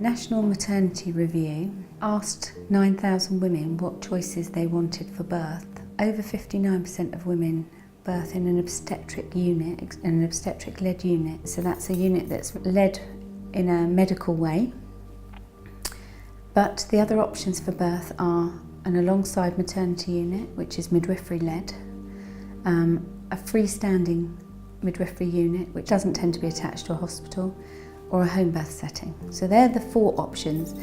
National Maternity Review asked 9,000 women what choices they wanted for birth. Over 59% of women birth in an obstetric unit, an obstetric-led unit. So that's a unit that's led in a medical way. But the other options for birth are an alongside maternity unit, which is midwifery-led, a freestanding midwifery unit, which doesn't tend to be attached to a hospital, or a home birth setting. So they're the four options,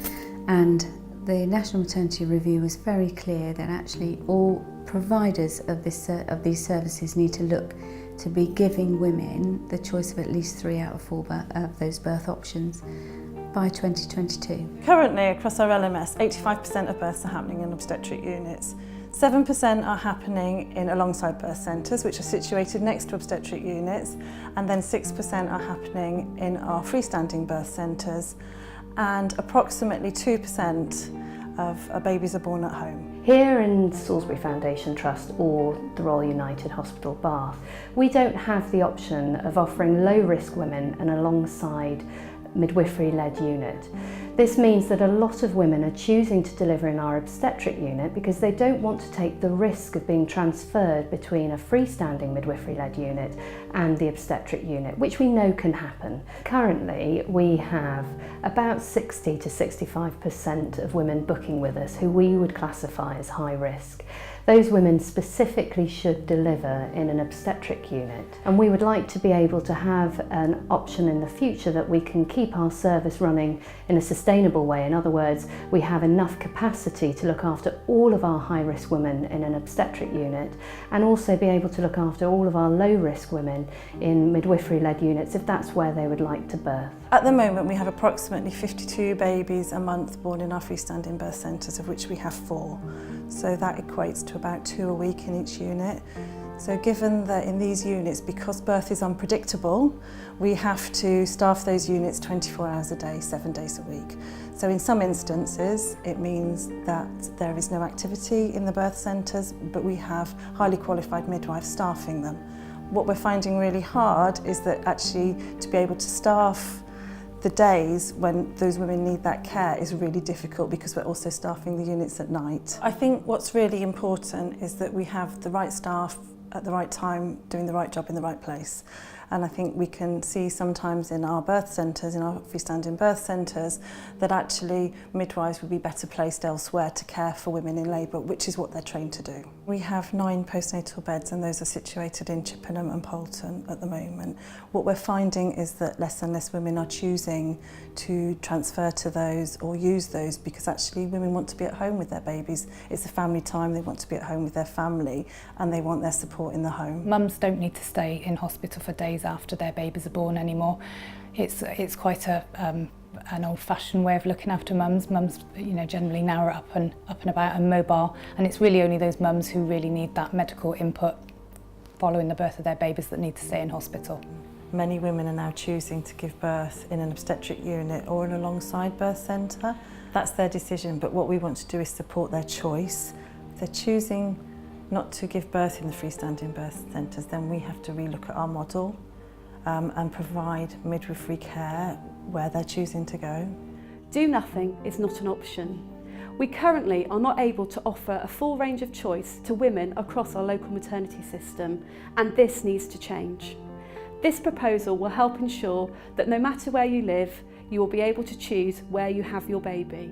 and the National Maternity Review was very clear that actually all providers of these services need to look to be giving women the choice of at least 3 out of 4 of those birth options by 2022. Currently across our LMS, 85% of births are happening in obstetric units. 7% are happening in alongside birth centres, which are situated next to obstetric units, and then 6% are happening in our freestanding birth centres, and approximately 2% of babies are born at home. Here in Salisbury Foundation Trust or the Royal United Hospital Bath, we don't have the option of offering low-risk women an alongside midwifery-led unit. This means that a lot of women are choosing to deliver in our obstetric unit because they don't want to take the risk of being transferred between a freestanding midwifery-led unit and the obstetric unit, which we know can happen. Currently, we have about 60 to 65% of women booking with us who we would classify as high risk. Those women specifically should deliver in an obstetric unit, and we would like to be able to have an option in the future that we can keep our service running in a sustainable way. In other words, we have enough capacity to look after all of our high-risk women in an obstetric unit, and also be able to look after all of our low-risk women in midwifery-led units if that's where they would like to birth. At the moment, we have approximately 52 babies a month born in our freestanding birth centres, of which we have 4. So that equates to about 2 a week in each unit. So given that in these units, because birth is unpredictable, we have to staff those units 24 hours a day, 7 days a week. So in some instances, it means that there is no activity in the birth centres, but we have highly qualified midwives staffing them. What we're finding really hard is that actually to be able to staff the days when those women need that care is really difficult because we're also staffing the units at night. I think what's really important is that we have the right staff at the right time doing the right job in the right place. And I think we can see sometimes in our birth centres, in our freestanding birth centres, that actually midwives would be better placed elsewhere to care for women in labour, which is what they're trained to do. We have 9 postnatal beds, and those are situated in Chippenham and Poulton at the moment. What we're finding is that less and less women are choosing to transfer to those or use those because actually women want to be at home with their babies. It's a family time, they want to be at home with their family, and they want their support in the home. Mums don't need to stay in hospital for days after their babies are born anymore. It's quite an old-fashioned way of looking after mums. Mums, generally now are up and about and mobile, and it's really only those mums who really need that medical input following the birth of their babies that need to stay in hospital. Many women are now choosing to give birth in an obstetric unit or an alongside birth centre. That's their decision, but what we want to do is support their choice. If they're choosing not to give birth in the freestanding birth centres, then we have to relook at our model and provide midwifery care where they're choosing to go. Do nothing is not an option. We currently are not able to offer a full range of choice to women across our local maternity system, and this needs to change. This proposal will help ensure that no matter where you live, you will be able to choose where you have your baby.